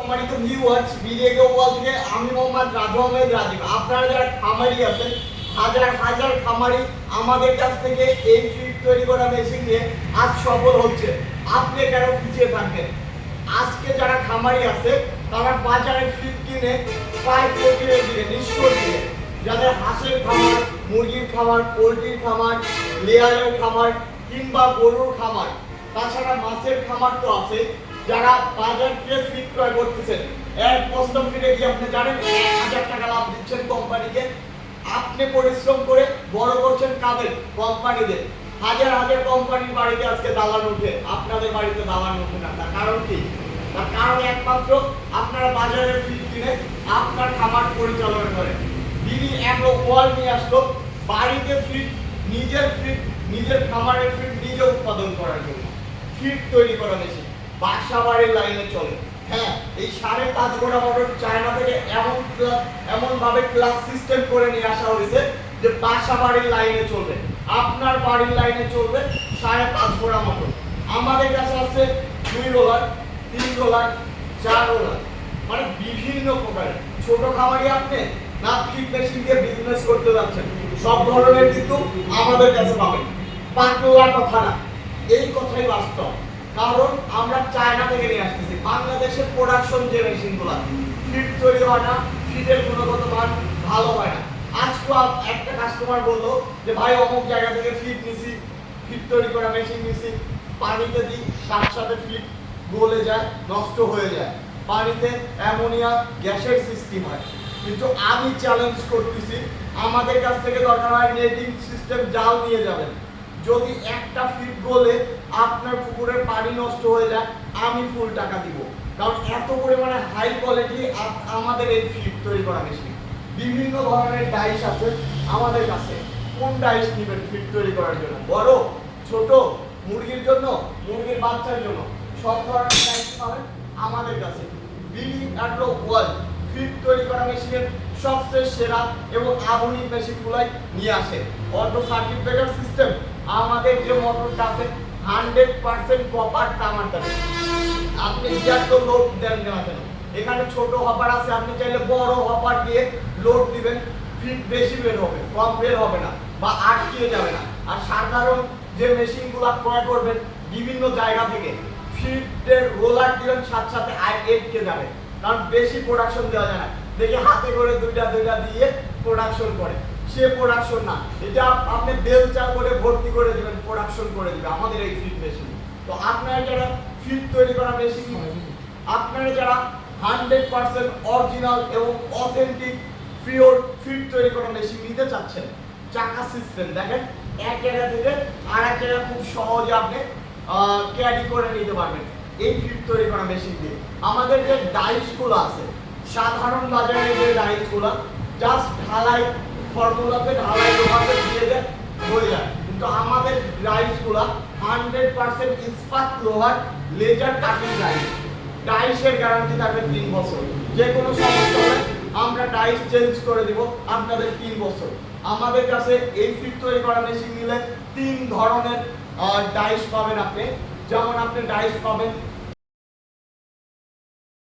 সম্মানিত viewers, video ওয়াল থেকে আমি মোহাম্মদ রাজু আহমেদ রাজীব। আপনারা যারা খামারি আছেন, হাজার হাজার খামারি আমাদের কাছ থেকে এই ফিড তৈরি করা মেশিন নিয়ে আজ সফল হচ্ছে। আপনি কেন পিছিয়ে থাকবেন? আজকে যারা খামারি আছে তারা বাজারে ফিড কিনে প্রায় প্রোটিনের দিকে নিশ্চয় দিকে, যাদের হাঁসের খামার, মুরগির খামার, পোলট্রির খামার, লেয়ারের খামার কিংবা গরুর খামার, তাছাড়া মাছের খামার তো আছে, যারা বাজার থেকে ফিড ক্রয় করতেছেন, এক বস্তা ফিডে কি আপনি জানেন 1000 টাকা লাভ দিচ্ছেন কোম্পানিকে। আপনি পরিশ্রম করে বড় করছেন কাদের? কোম্পানিদের। হাজার হাজার কোম্পানির বাড়িতে আজকে দালান উঠে, আপনাদের বাড়িতে দালান উঠে না। তার কারণ কি? তার কারণ একমাত্র আপনারা বাজারে ফিড কিনে আপনার খামার পরিচালনা করেন। দিদি এগ্রো ওয়াল নিয়ে আসলো বাড়িতে ফিড, নিজের খামারের ফিড নিজে উৎপাদন করার জন্য ফিড তৈরি করা মেশিন বাসা বাড়ির লাইনে চলে। হ্যাঁ, এই 5.5 গোড়া মোটর চায়না থেকে এমন ভাবে ক্লাস সিস্টেম করে নিয়ে আসা হয়েছে যে বাসা বাড়ির লাইনে চলবে, আপনার বাড়ির লাইনে চলবে 5.5 গোড়া মোটর। আমাদের কাছে আছে 2 রোলার, 3 রোলার, 4 রোলার, মানে বিভিন্ন প্রকারের। ছোট খামারি আপনি না ফিড মেশিন দিয়ে বিজনেস করতে যাচ্ছেন, সব ধরনের কিন্তু আমাদের কাছে পাবেন। পাতলা কথা না, এই কথাই বাস্তব। কারণ আমরা চায়না থেকে নিয়ে আসতেছি। বাংলাদেশের প্রোডাকশন যে মেশিনগুলো ফিড তৈরি হয় না, ফিডের গুণগত মান ভালো হয় না। আজকে একটা কাস্টমার বললো যে ভাই অমুক জায়গা থেকে ফিড নিছি, ফিড তৈরি করা মেশিন নিছি, পানিতে দিই সাথে সাথে ফিড গলে যায়, নষ্ট হয়ে যায়, পানিতে অ্যামোনিয়া গ্যাসের সৃষ্টি হয়। কিন্তু আমি চ্যালেঞ্জ করতেছি, আমাদের কাছ থেকে দরকার হয় নেটিং সিস্টেম জাল নিয়ে যাবেন। যদি একটা ফিড গলে আপনার পুকুরের পানি নষ্ট হয়ে যায়, আমি ফুল টাকা দিব। কারণ এত পরিমাণে হাই কোয়ালিটি আমাদের এই ফিড তৈরি করা মেশিন। বিভিন্ন ধরনের ডাইস আছে আমাদের কাছে। কোন ডাইস নেবেন ফিড তৈরি করার জন্য? বড়, ছোট, মুরগির জন্য, মুরগির বাচ্চার জন্য, সব ধরনের ডাইস পাবেন আমাদের কাছে। বিডি অ্যাগ্রো ওয়াল ফিড তৈরি করা মেশিনের সবচেয়ে সেরা এবং আধুনিক মেশিনগুলাই নিয়ে আসে। অটো সার্কিট ব্রেকার সিস্টেম, আমাদের যে মোটরটা আছে 100% কপার তামার তারে। আপনি যত লোড দেন না কেন, এখানে ছোট হপার আছে, আপনি চাইলে বড় হপার দিয়ে লোড দিবেন, ফিড বেশি বের হবে, কম বের হবে না বা আটকিয়ে যাবে না। আর সাধারণ যে মেশিনগুলো ক্রয় করবেন বিভিন্ন জায়গা থেকে, ফিডের রোলার দিবেন সাথে সাথে আটকে যাবে, কারণ বেশি প্রোডাকশন দেওয়া যায় না। দেখি হাতে করে দুইটা দিয়ে প্রোডাকশন করে, সে প্রোডাকশন না, এটা আপনি বেলচা করে ভর্তি করে দিবেন, প্রোডাকশন করে দিবে আমাদের এই ফিড মেশিন। তো আপনারা যারা ফিড তৈরি করা মেশিন, আপনারা যারা 100% অরিজিনাল এবং অথেন্টিক পিওর ফিড তৈরি করা মেশিন নিতে চাচ্ছেন, চাকা সিস্টেম দেখেন, এক জায়গা থেকে আর এক জায়গা খুব সহজে আপনি ক্যারি করে নিতে পারবেন এই ফিড তৈরি করা মেশিন দিয়ে। আমাদের যে ডাইসগুলো আছে, সাধারণ বাজারে যে ডাইসগুলো জাস্ট ঢালাই ফর্মুলাতে ঢালাই লোহাতে দিয়ে দেয় হয়ে যায়, কিন্তু আমাদের ডাইসগুলো 100% ইস্পাত লোহার লেজার কাটিং ডাইস। ডাইসের গ্যারান্টি থাকবে 3 বছর। যে কোনো সমস্যা হলে আমরা ডাইস চেঞ্জ করে দিব আপনাদের 3 বছর। আমাদের কাছে এই ফিড তৈরি করা মেশিন নিলে 3 ধরনের ডাইস পাবেন আপনি। যেমন আপনি ডাইস পাবেন